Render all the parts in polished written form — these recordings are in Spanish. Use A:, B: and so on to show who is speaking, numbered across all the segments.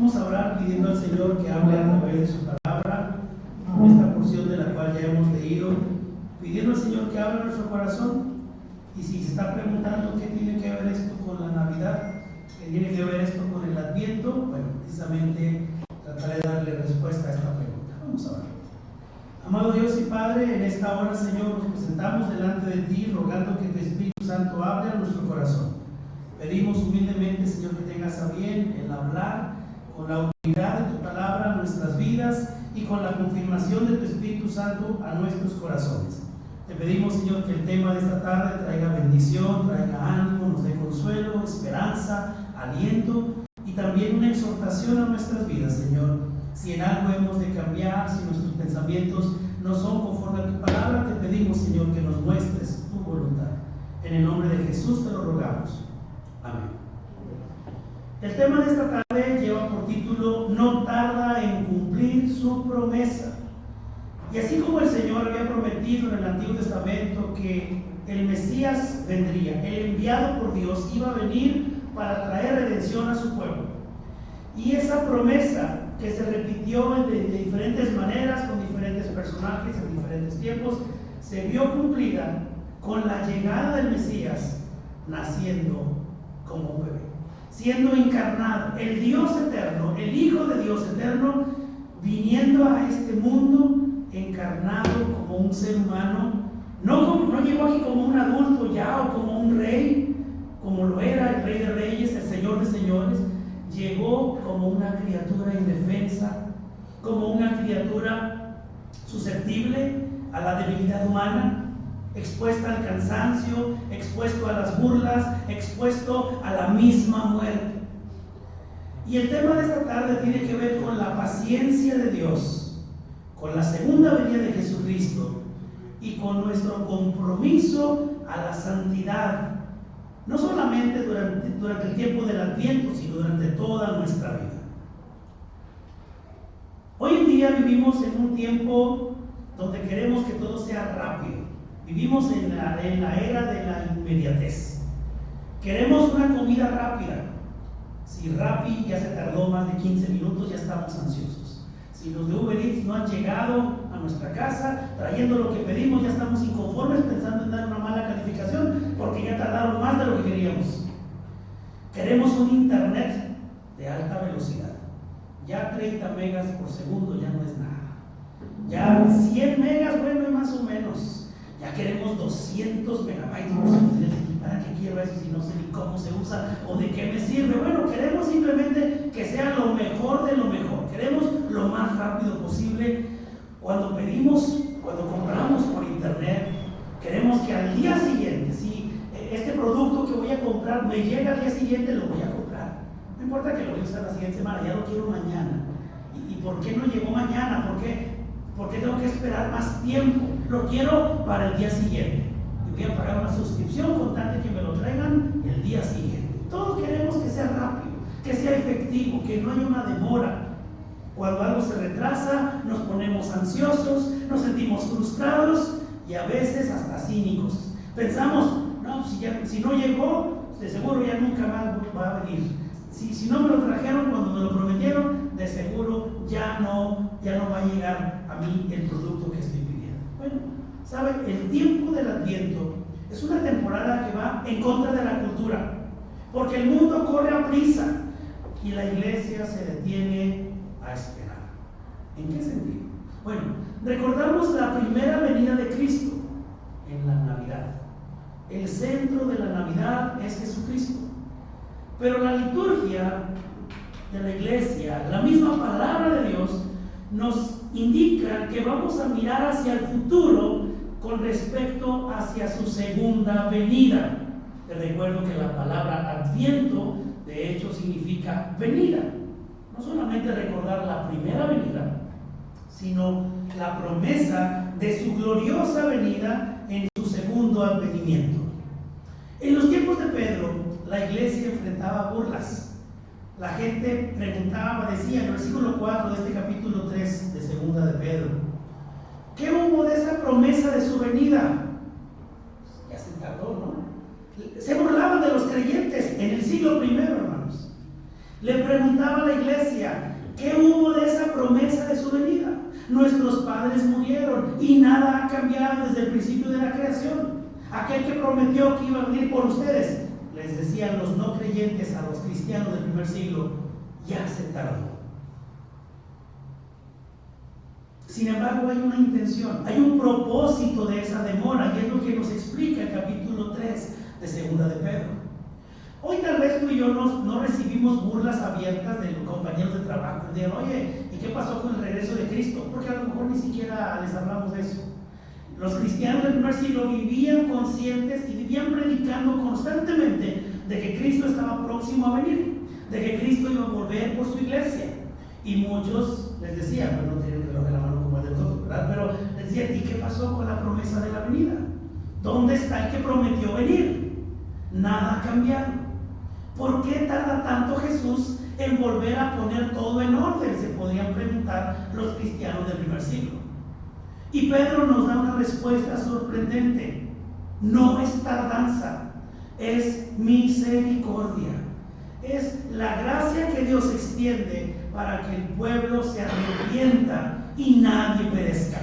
A: Vamos a orar pidiendo al Señor que hable a través de su palabra, en esta porción de la cual ya hemos leído, pidiendo al Señor que hable en nuestro corazón. Y si se está preguntando qué tiene que ver esto con la Navidad, qué tiene que ver esto con el Adviento, bueno, precisamente trataré de darle respuesta a esta pregunta. Vamos a orar. Amado Dios y Padre, en esta hora, Señor, nos presentamos delante de ti, rogando que tu Espíritu Santo hable a nuestro corazón. Pedimos humildemente, Señor, que tengas a bien el hablar con la autoridad de tu palabra a nuestras vidas y con la confirmación de tu Espíritu Santo a nuestros corazones. Te pedimos, Señor, que el tema de esta tarde traiga bendición, traiga ánimo, nos dé consuelo, esperanza, aliento y también una exhortación a nuestras vidas, Señor. Si en algo hemos de cambiar, si nuestros pensamientos no son conforme a tu palabra, te pedimos, Señor, que nos muestres tu voluntad. En el nombre de Jesús te lo rogamos. Amén. El tema de esta tarde lleva por título "No tarda en cumplir su promesa". Y así como el Señor había prometido en el Antiguo Testamento que el Mesías vendría, el enviado por Dios iba a venir para traer redención a su pueblo, y esa promesa que se repitió de diferentes maneras, con diferentes personajes en diferentes tiempos, se vio cumplida con la llegada del Mesías, naciendo como un bebé, siendo encarnado, el Dios eterno, el Hijo de Dios eterno, viniendo a este mundo encarnado como un ser humano. No llegó aquí como un adulto ya o como un rey, como lo era el Rey de Reyes, el Señor de Señores. Llegó como una criatura indefensa, como una criatura susceptible a la debilidad humana, expuesta al cansancio, expuesto a las burlas, expuesto a la misma muerte. Y el tema de esta tarde tiene que ver con la paciencia de Dios, con la segunda venida de Jesucristo y con nuestro compromiso a la santidad, no solamente durante el tiempo del Adviento, sino durante toda nuestra vida. Hoy en día vivimos en un tiempo donde queremos que todo sea rápido. Vivimos en la era de la inmediatez. Queremos una comida rápida. Si Rappi ya se tardó más de 15 minutos, ya estamos ansiosos. Si los de Uber Eats no han llegado a nuestra casa trayendo lo que pedimos, ya estamos inconformes pensando en dar una mala calificación porque ya tardaron más de lo que queríamos. Queremos un internet de alta velocidad. Ya 30 megas por segundo ya no es nada. Ya 100 megas, bueno, y más o menos. Ya queremos 200 megabytes por segundo. ¿Para qué quiero eso si no sé ni cómo se usa o de qué me sirve? Bueno, queremos simplemente que sea lo mejor de lo mejor. Queremos lo más rápido posible. Cuando compramos por internet, queremos que al día siguiente, si este producto que voy a comprar me llega al día siguiente, lo voy a comprar. No importa que lo voy a usar la siguiente semana, ya lo quiero mañana. ¿Y por qué no llegó mañana? ¿Por qué tengo que esperar más tiempo? Lo quiero para el día siguiente. Y voy a pagar una suscripción con tal de que me lo traigan el día siguiente. Todos queremos que sea rápido, que sea efectivo, que no haya una demora. Cuando algo se retrasa, nos ponemos ansiosos, nos sentimos frustrados y a veces hasta cínicos. Pensamos, no, si no llegó, de seguro ya nunca más va a venir. Si no me lo trajeron cuando me lo prometieron, de seguro ya no va a llegar a mí el producto que estoy pidiendo. Bueno, ¿saben? El tiempo del Adviento es una temporada que va en contra de la cultura, porque el mundo corre a prisa y la iglesia se detiene a esperar. ¿En qué sentido? Bueno, recordamos la primera venida de Cristo en la Navidad. El centro de la Navidad es Jesucristo. Pero la liturgia de la iglesia, la misma palabra de Dios, nos indica que vamos a mirar hacia el futuro con respecto hacia su segunda venida. Te recuerdo que la palabra Adviento, de hecho, significa venida. No solamente recordar la primera venida, sino la promesa de su gloriosa venida en su segundo advenimiento. En los tiempos de Pedro, la iglesia enfrentaba burlas. La gente preguntaba, decía en el versículo 4 de este capítulo 3 de segunda de Pedro, ¿qué hubo de esa promesa de su venida? Ya se tardó, ¿no? Se burlaban de los creyentes en el siglo I, hermanos. Le preguntaba a la iglesia, ¿qué hubo de esa promesa de su venida? Nuestros padres murieron y nada ha cambiado desde el principio de la creación. Aquel que prometió que iba a venir por ustedes, les decían los no creyentes a los cristianos del primer siglo, ya se tardó. Sin embargo, hay una intención, hay un propósito de esa demora, y es lo que nos explica el capítulo 3 de Segunda de Pedro. Hoy tal vez tú y yo no recibimos burlas abiertas de los compañeros de trabajo que digan, oye, ¿y qué pasó con el regreso de Cristo? Porque a lo mejor ni siquiera les hablamos de eso. Los cristianos del primer siglo vivían conscientes y vivían predicando constantemente de que Cristo estaba próximo a venir, de que Cristo iba a volver por su iglesia. Y muchos les decían, pues no tienen reloj en la mano como el de nosotros, ¿verdad? Pero les decían, ¿y qué pasó con la promesa de la venida? ¿Dónde está el que prometió venir? Nada ha cambiado. ¿Por qué tarda tanto Jesús en volver a poner todo en orden? Se podrían preguntar los cristianos del primer siglo. Y Pedro nos da una respuesta sorprendente. No es tardanza, es misericordia. Es la gracia que Dios extiende para que el pueblo se arrepienta y nadie perezca.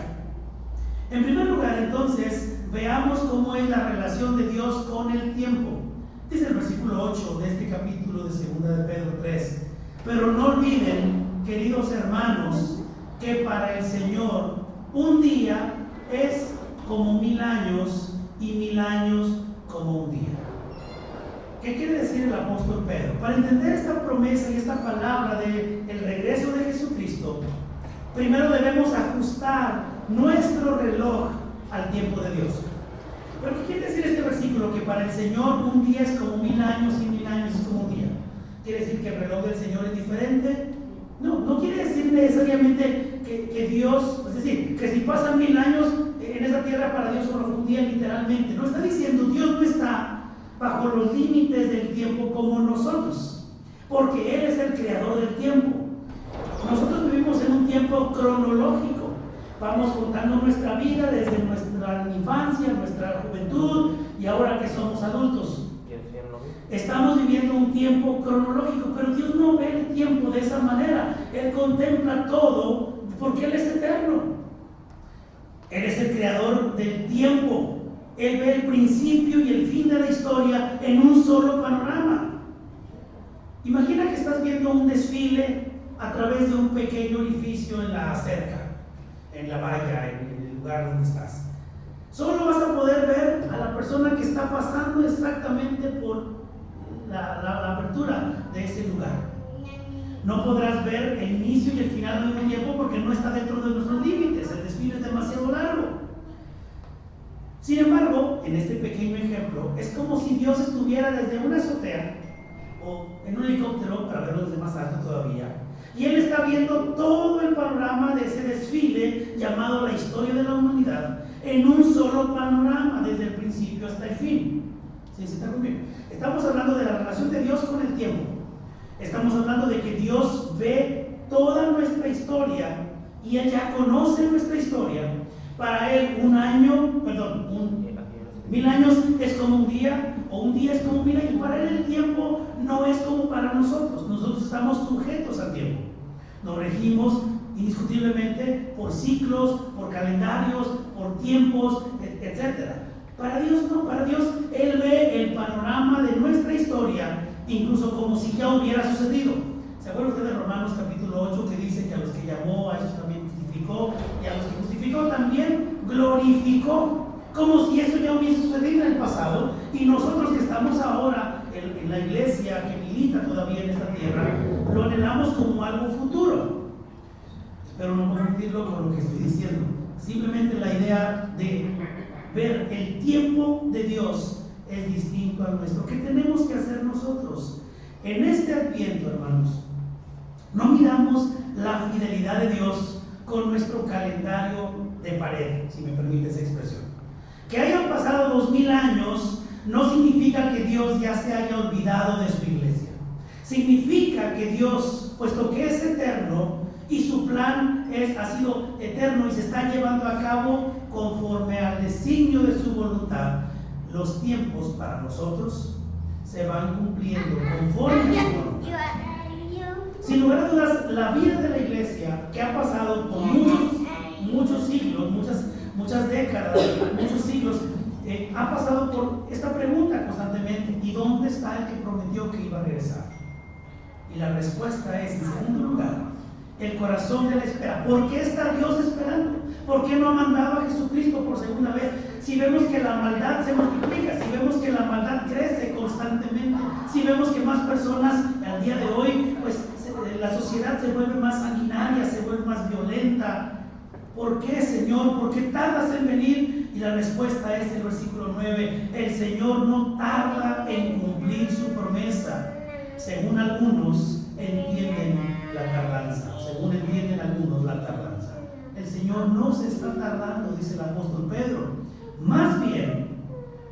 A: En primer lugar, entonces, veamos cómo es la relación de Dios con el tiempo. Dice el versículo 8 de este capítulo de 2 de Pedro 3. Pero no olviden, queridos hermanos, que para el Señor un día es como 1000 años y 1000 años como un día. ¿Qué quiere decir el apóstol Pedro? Para entender esta promesa y esta palabra del regreso de Jesucristo, primero debemos ajustar nuestro reloj al tiempo de Dios. ¿Pero qué quiere decir este versículo? Que para el Señor un día es como 1000 años y 1000 años es como un día. ¿Quiere decir que el reloj del Señor es diferente? No, no quiere decir necesariamente que Dios, es decir, que si pasan 1000 años en esa tierra para Dios solo fue un día literalmente. No está diciendo, Dios no está bajo los límites del tiempo como nosotros, porque Él es el creador del tiempo. Nosotros vivimos en un tiempo cronológico. Vamos contando nuestra vida desde nuestra infancia, nuestra juventud y ahora que somos adultos. Estamos viviendo un tiempo cronológico, pero Dios no ve el tiempo de esa manera. Él contempla todo porque Él es eterno. Él es el creador del tiempo. Él ve el principio y el fin de la historia en un solo panorama. Imagina que estás viendo un desfile a través de un pequeño orificio en la cerca, en la valla, en el lugar donde estás. Solo vas a poder ver a la persona que está pasando exactamente por la apertura de ese lugar. No podrás ver el inicio y el final al mismo tiempo porque no está dentro de nuestros límites. El desfile es demasiado largo. Sin embargo, en este pequeño ejemplo, es como si Dios estuviera desde una azotea o en un helicóptero, para verlo desde más alto todavía, y Él está viendo todo el panorama de ese desfile llamado la historia de la humanidad en un solo panorama, desde el principio hasta el fin. ¿Sí está conmigo? Estamos hablando de la relación de Dios con el tiempo. Estamos hablando de que Dios ve toda nuestra historia y Él ya conoce nuestra historia. Para Él 1000 años es como un día, o un día es como 1000 años. Para Él el tiempo no es como para nosotros. Nosotros estamos sujetos al tiempo. Nos regimos indiscutiblemente por ciclos, por calendarios, por tiempos, etc. Para Dios no, para Dios Él ve el panorama de nuestra historia, incluso como si ya hubiera sucedido. ¿Se acuerdan ustedes de Romanos capítulo 8 que dice que a los que llamó, a esos también justificó, y a los que justificó también glorificó? Como si eso ya hubiese sucedido en el pasado, y nosotros que estamos ahora en la iglesia, que milita todavía en esta tierra, lo anhelamos como algo futuro. Espero no confundirlo con lo que estoy diciendo. Simplemente la idea de ver el tiempo de Dios es distinto al nuestro. ¿Qué tenemos que hacer nosotros? En este Adviento, hermanos, no miramos la fidelidad de Dios con nuestro calendario de pared, si me permite esa expresión. Que hayan pasado 2000 años no significa que Dios ya se haya olvidado de su iglesia. Significa que Dios, puesto que es eterno y su plan ha sido eterno y se está llevando a cabo conforme al designio de su voluntad, los tiempos para nosotros se van cumpliendo conforme a su voluntad. Sin lugar a dudas, la vida de la iglesia, que ha pasado por muchos siglos, muchas décadas, muchos siglos, ha pasado por esta pregunta constantemente: ¿y dónde está el que prometió que iba a regresar? Y la respuesta es, en segundo lugar, el corazón de la espera. ¿Por qué está Dios esperando? ¿Por qué no ha mandado a Jesucristo por segunda vez? Si vemos que la maldad se multiplica, si vemos que la maldad crece constantemente, si vemos que más personas al día de hoy, pues la sociedad se vuelve más sanguinaria, se vuelve más violenta. ¿Por qué, Señor? ¿Por qué tardas en venir? Y la respuesta es el versículo 9: el Señor no tarda en cumplir su promesa, según algunos entienden la tardanza. Según entienden algunos la tardanza. El Señor no se está tardando, dice el apóstol Pedro. Más bien,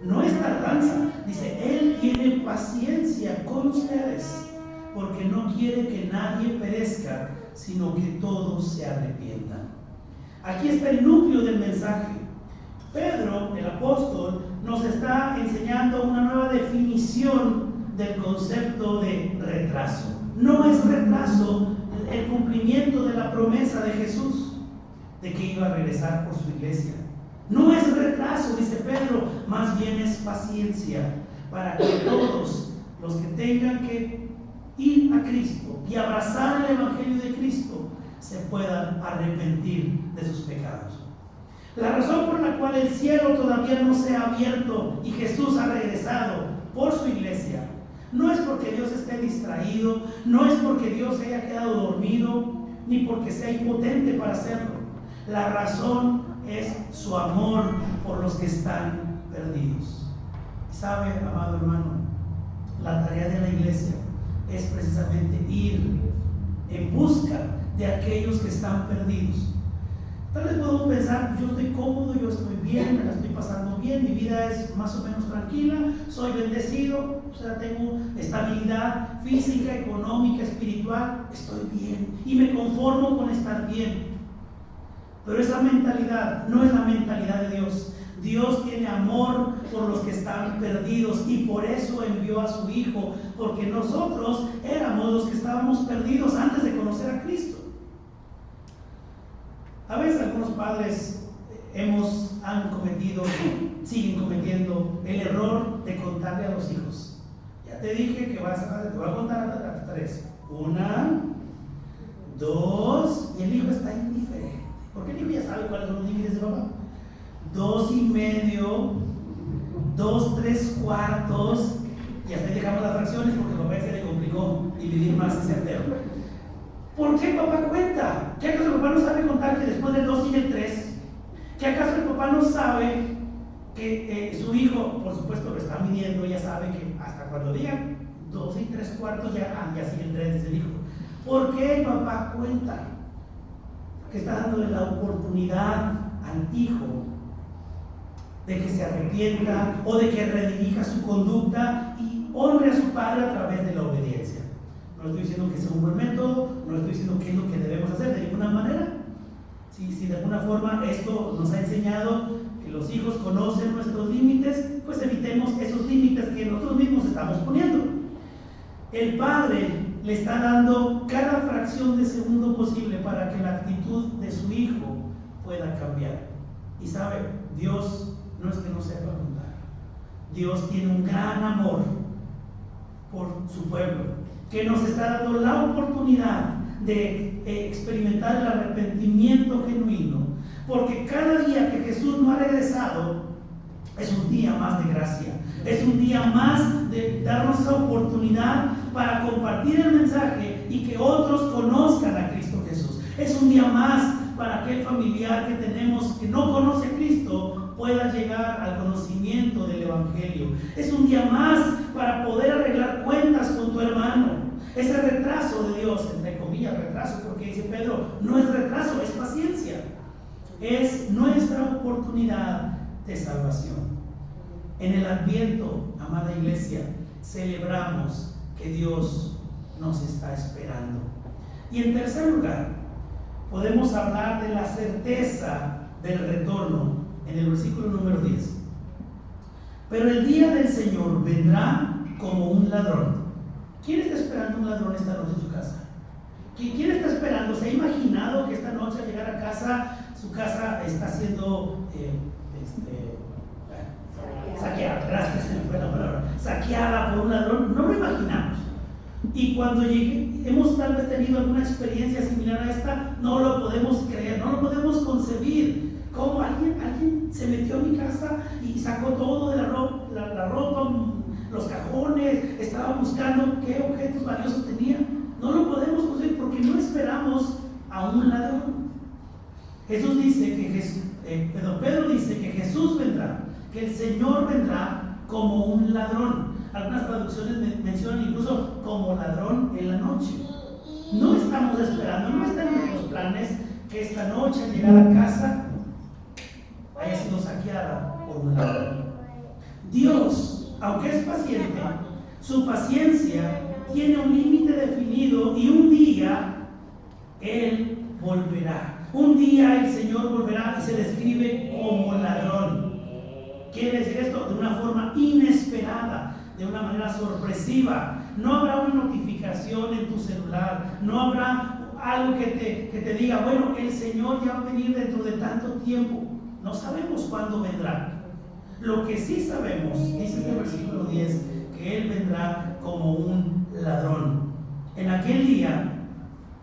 A: no es tardanza. Dice, Él tiene paciencia con ustedes, porque no quiere que nadie perezca, sino que todos se arrepientan. Aquí está el núcleo del mensaje. Pedro, el apóstol, nos está enseñando una nueva definición del concepto de retraso. No es retraso el cumplimiento de la promesa de Jesús, de que iba a regresar por su iglesia. No es retraso, dice Pedro, más bien es paciencia, para que todos los que tengan que ir a Cristo y abrazar el Evangelio de Cristo se puedan arrepentir de sus pecados. La razón por la cual el cielo todavía no se ha abierto y Jesús ha regresado por su iglesia no es porque Dios esté distraído, no es porque Dios haya quedado dormido, ni porque sea impotente para hacerlo. La razón es su amor por los que están perdidos. ¿Sabe, amado hermano? La tarea de la iglesia es precisamente ir en busca de aquellos que están perdidos. Tal vez podemos pensar, yo estoy cómodo, yo estoy bien, me la estoy pasando bien, mi vida es más o menos tranquila, soy bendecido, o sea, tengo estabilidad física, económica, espiritual, estoy bien y me conformo con estar bien. Pero esa mentalidad no es la mentalidad de Dios. Dios tiene amor por los que están perdidos y por eso envió a su Hijo, porque nosotros éramos los que estábamos perdidos antes de conocer a Cristo. A veces algunos padres han cometido, siguen cometiendo el error de contarle a los hijos. Ya te dije que te voy a contar hasta 3. 1, 2, y el hijo está indiferente. Porque el hijo ya sabe cuáles son los límites de papá. 2,5, 2, 3/4, y hasta ahí dejamos las fracciones porque a papá se le complicó dividir más ese entero. ¿Por qué papá cuenta? ¿Qué acaso el papá no sabe contar que después del 2 sigue el 3? ¿Qué acaso el papá no sabe que su hijo, por supuesto, lo está midiendo, ya sabe que hasta cuando digan 2 3/4 ya sigue el 3, dice el hijo? ¿Por qué el papá cuenta? Que está dándole la oportunidad al hijo de que se arrepienta o de que redirija su conducta y honre a su padre a través de la obediencia. No estoy diciendo que sea un buen método, no estoy diciendo qué es lo que debemos hacer de ninguna manera. Si de alguna forma esto nos ha enseñado que los hijos conocen nuestros límites, pues evitemos esos límites que nosotros mismos estamos poniendo. El padre le está dando cada fracción de segundo posible para que la actitud de su hijo pueda cambiar. Y sabe, Dios no es que no sepa contar. Dios tiene un gran amor por su pueblo, que nos está dando la oportunidad de experimentar el arrepentimiento genuino, porque cada día que Jesús no ha regresado es un día más de gracia, es un día más de darnos esa oportunidad para compartir el mensaje y que otros conozcan a Cristo Jesús. Es un día más para aquel familiar que tenemos que no conoce a Cristo pueda llegar al conocimiento del Evangelio. Es un día más para poder arreglar cuentas con tu hermano. Ese retraso de Dios, entre comillas retraso, porque dice Pedro, no es retraso, es paciencia. Es nuestra oportunidad de salvación. En el Adviento, amada iglesia, celebramos que Dios nos está esperando. Y en tercer lugar, podemos hablar de la certeza del retorno en el versículo número 10. Pero el día del Señor vendrá como un ladrón. ¿Quién está esperando un ladrón esta noche en su casa? ¿Quién está esperando? ¿Se ha imaginado que esta noche al llegar a casa, su casa está siendo saqueada? Gracias, fue la palabra. Saqueada por un ladrón. No lo imaginamos. Y cuando hemos tal vez tenido alguna experiencia similar a esta, no lo podemos creer, no lo podemos concebir. Como alguien se metió a mi casa y sacó todo de la ropa, los cajones, estaba buscando qué objetos valiosos tenía. No lo podemos concebir porque no esperamos a un ladrón. Pedro dice que Jesús vendrá, que el Señor vendrá como un ladrón. Algunas traducciones mencionan incluso como ladrón en la noche. No estamos esperando, no están en nuestros planes que esta noche al llegar a casa haya sido saqueada por un ladrón. Dios, aunque es paciente, su paciencia tiene un límite definido y un día Él volverá. Un día el Señor volverá y se describe como ladrón. Quiere decir esto de una forma inesperada, de una manera sorpresiva. No habrá una notificación en tu celular, no habrá algo que te diga, bueno, el Señor ya va a venir dentro de tanto tiempo. No sabemos cuándo vendrá. Lo que sí sabemos, dice este versículo 10, que Él vendrá como un ladrón. En aquel día,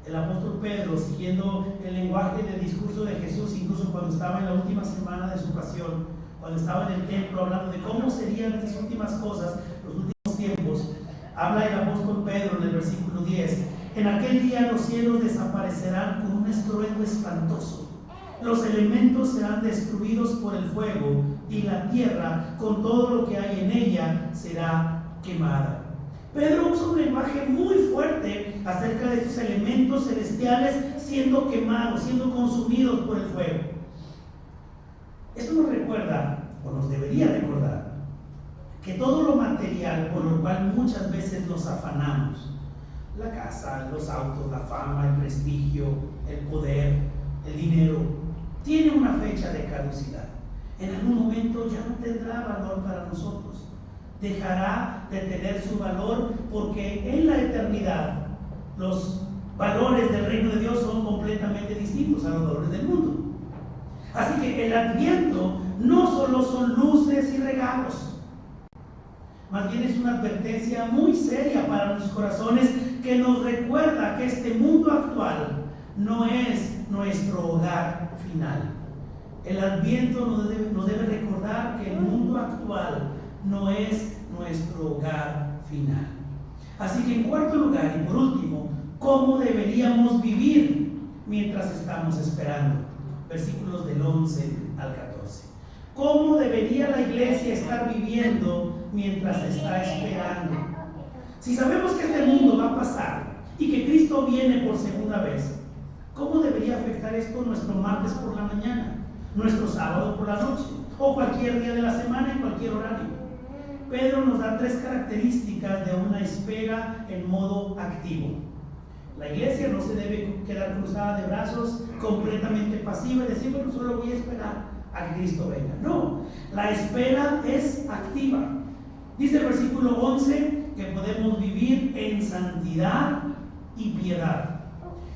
A: el apóstol Pedro, siguiendo el lenguaje del discurso de Jesús, incluso cuando estaba en la última semana de su pasión, cuando estaba en el templo hablando de cómo serían estas últimas cosas, los últimos tiempos, habla el apóstol Pedro en el versículo 10: en aquel día los cielos desaparecerán con un estruendo espantoso, los elementos serán destruidos por el fuego y la tierra con todo lo que hay en ella será quemada. Pedro usa un lenguaje muy fuerte acerca de estos elementos celestiales siendo quemados, siendo consumidos por el fuego. Esto nos recuerda, o nos debería recordar, que todo lo material por lo cual muchas veces nos afanamos, la casa, los autos, la fama, el prestigio, el poder, el dinero, tiene una fecha de caducidad. En algún momento ya no tendrá valor para nosotros. Dejará de tener su valor porque en la eternidad los valores del reino de Dios son completamente distintos a los valores del mundo. Así que el Adviento no solo son luces y regalos, más bien es una advertencia muy seria para nuestros corazones que nos recuerda que este mundo actual no es nuestro hogar final. El Adviento nos debe recordar que el mundo actual no es nuestro hogar final. Así que en cuarto lugar y por último, ¿cómo deberíamos vivir mientras estamos esperando? Versículos del 11 al 14. ¿Cómo debería la iglesia estar viviendo mientras está esperando? Si sabemos que este mundo va a pasar y que Cristo viene por segunda vez, ¿cómo debería afectar esto nuestro martes por la mañana, nuestro sábado por la noche o cualquier día de la semana en cualquier horario? Pedro nos da tres características de una espera en modo activo. La iglesia no se debe quedar cruzada de brazos, completamente pasiva y decir, bueno, solo voy a esperar a que Cristo venga. No, la espera es activa. Dice el versículo 11 que podemos vivir en santidad y piedad.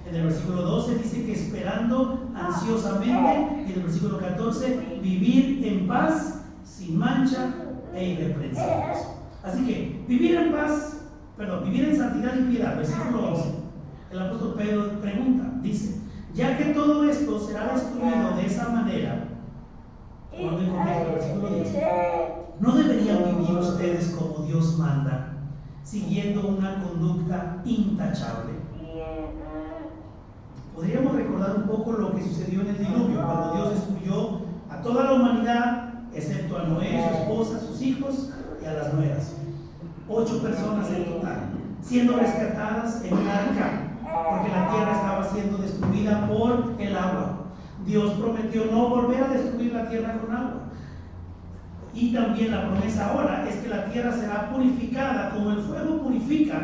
A: En el versículo 12 dice que esperando ansiosamente, y en el versículo 14, vivir en paz, sin mancha e irreprensibles. Así que vivir en santidad y piedad. Versículo 11. El apóstol Pedro pregunta, dice, ya que todo esto será destruido de esa manera, orden correcto, versículo 10, ¿no deberían vivir ustedes como Dios manda, siguiendo una conducta intachable? Podríamos recordar un poco lo que sucedió en el diluvio, cuando Dios destruyó a toda la humanidad, excepto a Noé, su esposa, sus hijos y a las nueras. 8 personas en total, siendo rescatadas en un arca, porque la tierra estaba siendo destruida por el agua. Dios prometió no volver a destruir la tierra con agua. Y también la promesa ahora es que la tierra será purificada como el fuego purifica.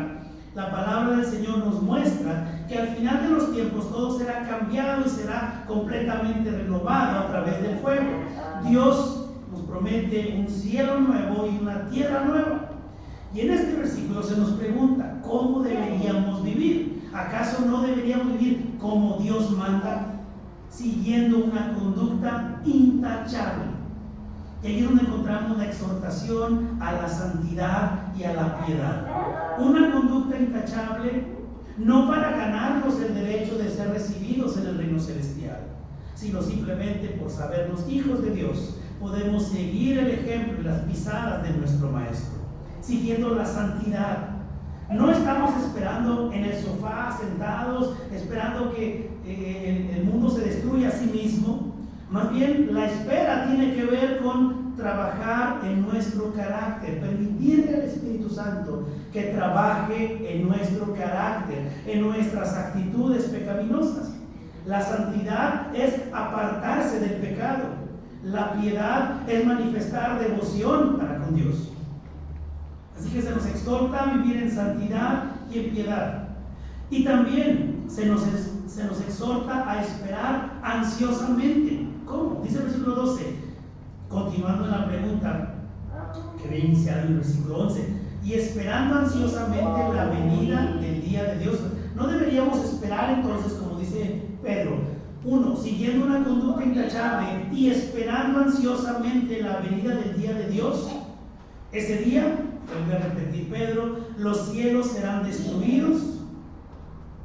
A: La palabra del Señor nos muestra que al final de los tiempos todo será cambiado y será completamente renovado a través del fuego. Dios nos promete un cielo nuevo y una tierra nueva. Y en este versículo se nos pregunta, ¿cómo deberíamos vivir? ¿Acaso no deberíamos vivir como Dios manda, siguiendo una conducta intachable? Y ahí es donde encontramos la exhortación a la santidad y a la piedad. Una conducta intachable, no para ganarnos el derecho de ser recibidos en el reino celestial, sino simplemente por sabernos hijos de Dios, podemos seguir el ejemplo y las pisadas de nuestro Maestro, siguiendo la santidad. No estamos esperando en el sofá, sentados, esperando que el mundo se destruya a sí mismo. Más bien, la espera tiene que ver con trabajar en nuestro carácter, permitirle al Espíritu Santo que trabaje en nuestro carácter, en nuestras actitudes pecaminosas. La santidad es apartarse del pecado. La piedad es manifestar devoción para con Dios. Así que se nos exhorta a vivir en santidad y en piedad. Y también se nos exhorta a esperar ansiosamente. ¿Cómo? Dice el versículo 12, continuando en la pregunta que había iniciado en el versículo 11, y esperando ansiosamente la venida del día de Dios. No deberíamos esperar entonces, como dice Pedro, uno, siguiendo una conducta intachable y esperando ansiosamente la venida del día de Dios. Ese día, vuelve a repetir Pedro, los cielos serán destruidos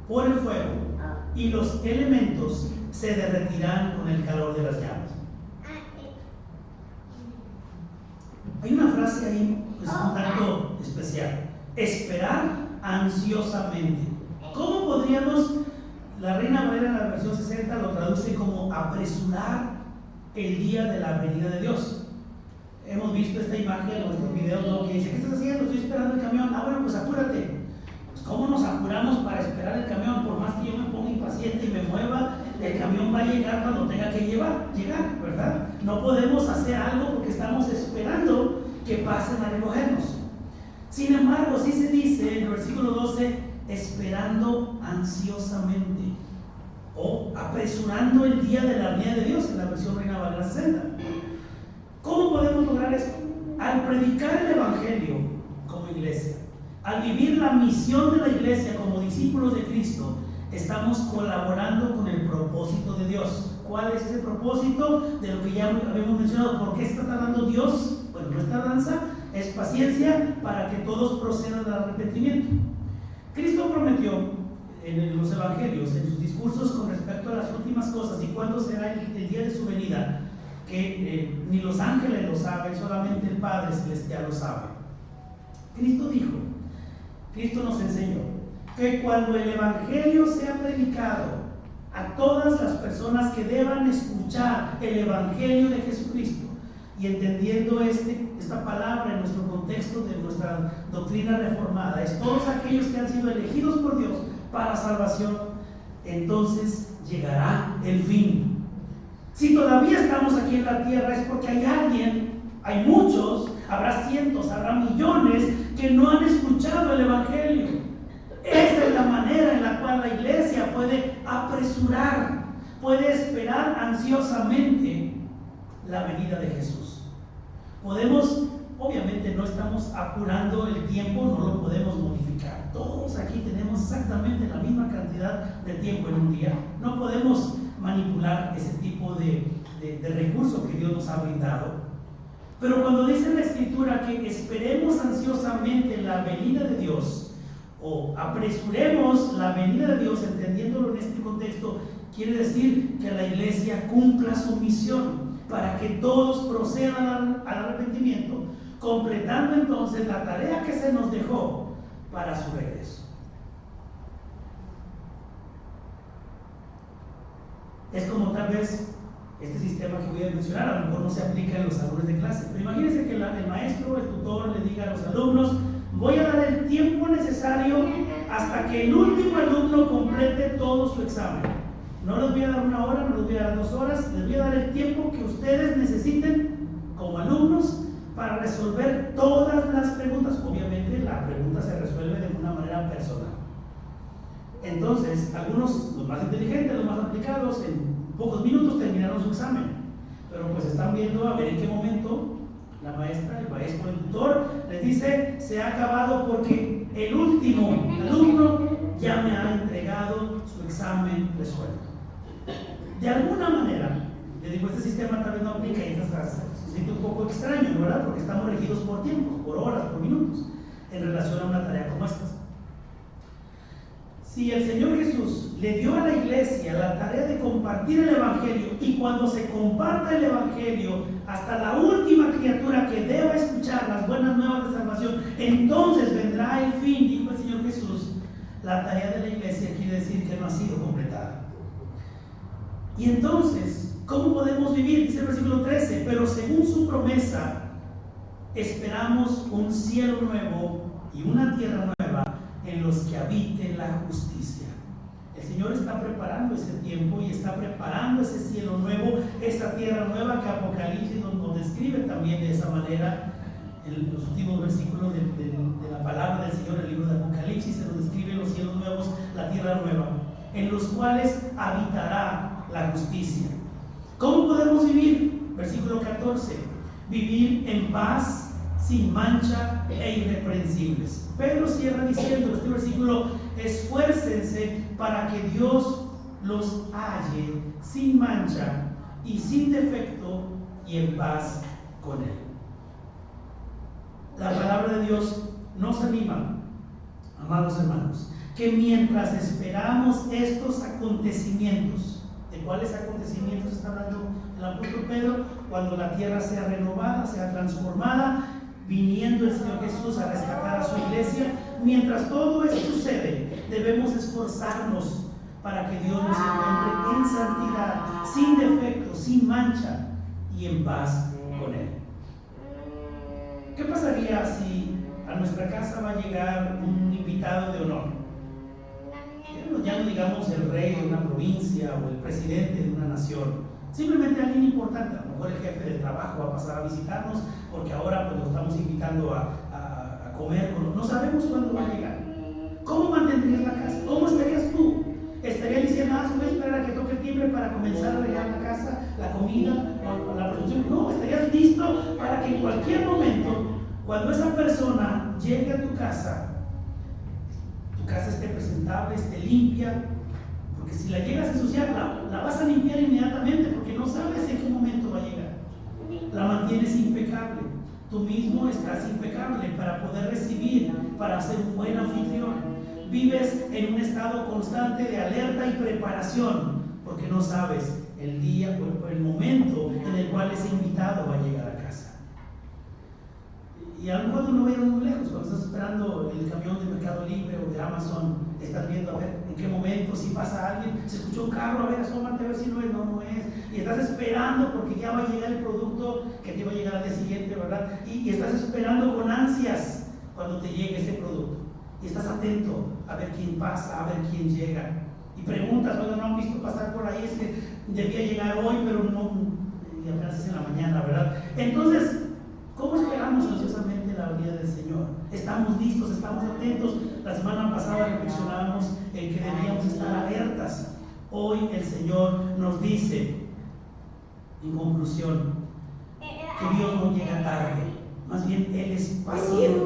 A: por el fuego y los elementos se derretirán con el calor de las llamas. Hay una frase ahí, pues, un tanto especial: esperar ansiosamente. ¿Cómo podríamos? La Reina Valera en la versión 60 lo traduce como apresurar el día de la venida de Dios. Hemos visto esta imagen en nuestros videos, ¿no? Que dice: ¿qué estás haciendo? Estoy esperando el camión. Ah, bueno, pues apúrate. Pues, ¿cómo nos apuramos para esperar el camión? Por más que yo me ponga impaciente y me mueva, el camión va a llegar cuando tenga que llegar, ¿verdad? No podemos hacer algo porque estamos esperando que pasen a recogernos. Sin embargo, sí se dice en el versículo 12, esperando ansiosamente, o apresurando el día de la venida de Dios, en la versión Reina Valera 60. ¿Cómo podemos lograr esto? Al predicar el Evangelio como iglesia, al vivir la misión de la iglesia como discípulos de Cristo, estamos colaborando con el propósito de Dios. ¿Cuál es ese propósito? De lo que ya habíamos mencionado. ¿Por qué está tardando Dios? Bueno, no es tardanza, es paciencia para que todos procedan al arrepentimiento. Cristo prometió en los evangelios, en sus discursos con respecto a las últimas cosas y cuándo será el día de su venida, que ni los ángeles lo saben, solamente el Padre Celestial lo sabe. Cristo dijo, Cristo nos enseñó que cuando el evangelio sea predicado a todas las personas que deban escuchar el evangelio de Jesucristo, y entendiendo esta palabra en nuestro contexto de nuestra doctrina reformada, es todos aquellos que han sido elegidos por Dios para salvación, entonces llegará el fin. Si todavía estamos aquí en la tierra es porque hay alguien, hay muchos, habrá cientos, habrá millones que no han escuchado el evangelio. Esta es la manera en la cual la iglesia puede apresurar, puede esperar ansiosamente la venida de Jesús. Podemos, obviamente no estamos apurando el tiempo, no lo podemos modificar. Todos aquí tenemos exactamente la misma cantidad de tiempo en un día. No podemos manipular ese tipo de recursos que Dios nos ha brindado. Pero cuando dice la Escritura que esperemos ansiosamente la venida de Dios, o apresuremos la venida de Dios, entendiéndolo en este contexto, quiere decir que la iglesia cumpla su misión para que todos procedan al arrepentimiento, completando entonces la tarea que se nos dejó para su regreso. Es como tal vez este sistema que voy a mencionar, a lo mejor no se aplica en los salones de clase, pero imagínense que el maestro, el tutor, le diga a los alumnos: voy a dar el tiempo necesario hasta que el último alumno complete todo su examen. No les voy a dar 1 hora, no les voy a dar 2 horas, les voy a dar el tiempo que ustedes necesiten como alumnos para resolver todas las preguntas. Obviamente la pregunta se resuelve de una manera personal. Entonces, algunos, los más inteligentes, los más aplicados, en pocos minutos terminaron su examen, pero pues están viendo a ver en qué momento la maestra, el maestro, el tutor les dice: se ha acabado, porque el último alumno ya me ha entregado su examen resuelto. De alguna manera, le digo, este sistema tal vez no aplica y se siente un poco extraño, ¿verdad? Porque estamos regidos por tiempos, por horas, por minutos, en relación a una tarea como esta. Si el Señor Jesús le dio a la iglesia la tarea de compartir el Evangelio, y cuando se comparta el Evangelio hasta la última criatura que deba escuchar las buenas nuevas de salvación, entonces vendrá el fin, dijo el Señor Jesús, la tarea de la iglesia quiere decir que no ha sido completada. Y entonces, ¿cómo podemos vivir? Dice el versículo 13, pero según su promesa, esperamos un cielo nuevo y una tierra nueva en los que habite la justicia. El Señor está preparando ese tiempo y está preparando ese cielo nuevo, esa tierra nueva que Apocalipsis nos describe también de esa manera. En los últimos versículos de la palabra del Señor, el libro de Apocalipsis, se nos describe los cielos nuevos, la tierra nueva, en los cuales habitará la justicia. ¿Cómo podemos vivir? Versículo 14, vivir en paz, sin mancha e irreprensibles. Pedro cierra diciendo este versículo: esfuércense para que Dios los halle sin mancha y sin defecto y en paz con Él. La palabra de Dios nos anima, amados hermanos, que mientras esperamos estos acontecimientos, ¿de cuáles acontecimientos está hablando el apóstol Pedro? Cuando la tierra sea renovada, sea transformada, viniendo el Señor Jesús a rescatar a su iglesia. Mientras todo esto sucede, debemos esforzarnos para que Dios nos encuentre en santidad, sin defecto, sin mancha y en paz con Él. ¿Qué pasaría si a nuestra casa va a llegar un invitado de honor? Ya no digamos el rey de una provincia o el presidente de una nación, simplemente alguien importante. A lo mejor el jefe de trabajo va a pasar a visitarnos porque ahora pues lo estamos invitando a comer. No sabemos cuándo va a llegar. ¿Cómo mantendrías la casa? ¿Cómo estarías tú? ¿Estarías diciendo, voy a esperar a que toque el timbre para comenzar a arreglar la casa, la comida o la producción? No, estarías listo para que en cualquier momento, cuando esa persona llegue a tu casa esté presentable, esté limpia, porque si la llegas a ensuciar, la vas a limpiar inmediatamente, porque no sabes en qué momento va a llegar. La mantienes impecable, tú mismo estás impecable para poder recibir, para ser un buen anfitrión. Vives en un estado constante de alerta y preparación, porque no sabes el día o el momento en el cual ese invitado va a llegar a casa. Y a lo mejor tú no ves muy lejos, cuando estás esperando el camión de Mercado Libre o de Amazon, estás viendo a ver en qué momento, si pasa alguien, se escuchó un carro, a ver, asómate a ver si no es, no es, y estás esperando porque ya va a llegar el producto que te va a llegar al día siguiente, ¿verdad? Y estás esperando con ansias cuando te llegue ese producto, y estás atento a ver quién pasa, a ver quién llega, y preguntas, oiga, no han visto pasar por ahí, es que debía llegar hoy, pero no, y apenas es en la mañana, ¿verdad? Entonces, ¿cómo esperamos ansiosamente la venida del Señor? ¿Estamos listos? ¿Estamos atentos? La semana pasada reflexionábamos en que debíamos estar alertas. Hoy el Señor nos dice, en conclusión, que Dios no llega tarde, más bien Él es paciente.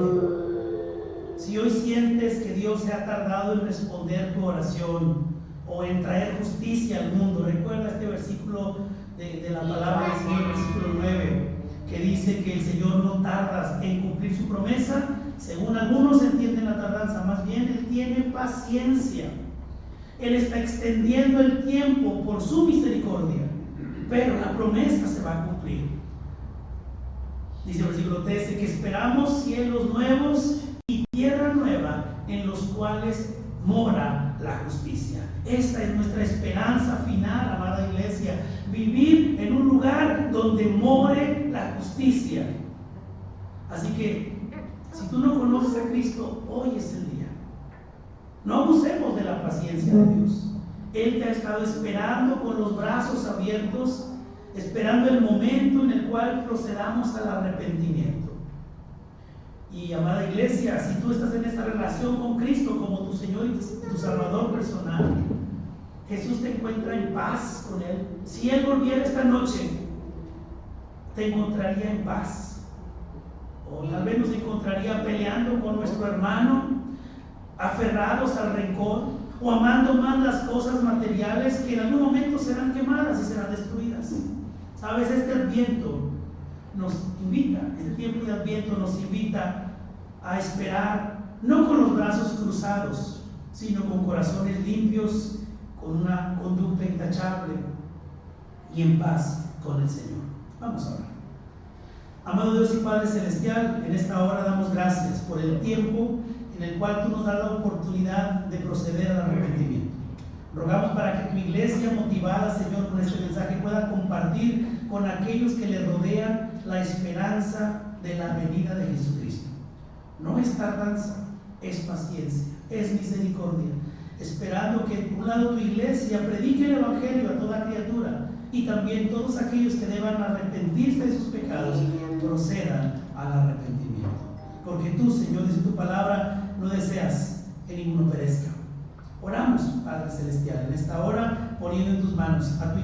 A: Si hoy sientes que Dios se ha tardado en responder tu oración o en traer justicia al mundo, recuerda este versículo de la palabra del Señor, versículo 9, que dice que el Señor no tarda en cumplir su promesa. Según algunos entienden la tardanza, más bien Él tiene paciencia. Él está extendiendo el tiempo por su misericordia, pero la promesa se va a cumplir. Dice el versículo 13 que esperamos cielos nuevos y tierra nueva en los cuales mora la justicia. Esta es nuestra esperanza final, amada iglesia, vivir en un lugar donde more la justicia. Así que, si tú no conoces a Cristo, hoy es el día. No abusemos de la paciencia de Dios. Él te ha estado esperando con los brazos abiertos, esperando el momento en el cual procedamos al arrepentimiento. Y amada iglesia, si tú estás en esta relación con Cristo como tu Señor y tu Salvador personal, Jesús te encuentra en paz con Él. Si Él volviera esta noche, te encontraría en paz. O tal vez nos encontraría peleando con nuestro hermano, aferrados al rencor o amando más las cosas materiales que en algún momento serán quemadas y serán destruidas. Sabes, este Adviento nos invita, este tiempo de Adviento nos invita a esperar, no con los brazos cruzados, sino con corazones limpios, con una conducta intachable y en paz con el Señor. Vamos a orar. Amado Dios y Padre Celestial, en esta hora damos gracias por el tiempo en el cual tú nos das la oportunidad de proceder al arrepentimiento. Rogamos para que tu iglesia, motivada, Señor, con este mensaje, pueda compartir con aquellos que le rodean la esperanza de la venida de Jesucristo. No es tardanza, es paciencia, es misericordia, esperando que por un lado tu iglesia predique el Evangelio a toda criatura y también todos aquellos que deban arrepentirse de sus pecados procedan al arrepentimiento. Porque tú, Señor, dice tu palabra, no deseas que ninguno perezca. Oramos, Padre Celestial, en esta hora poniendo en tus manos a tu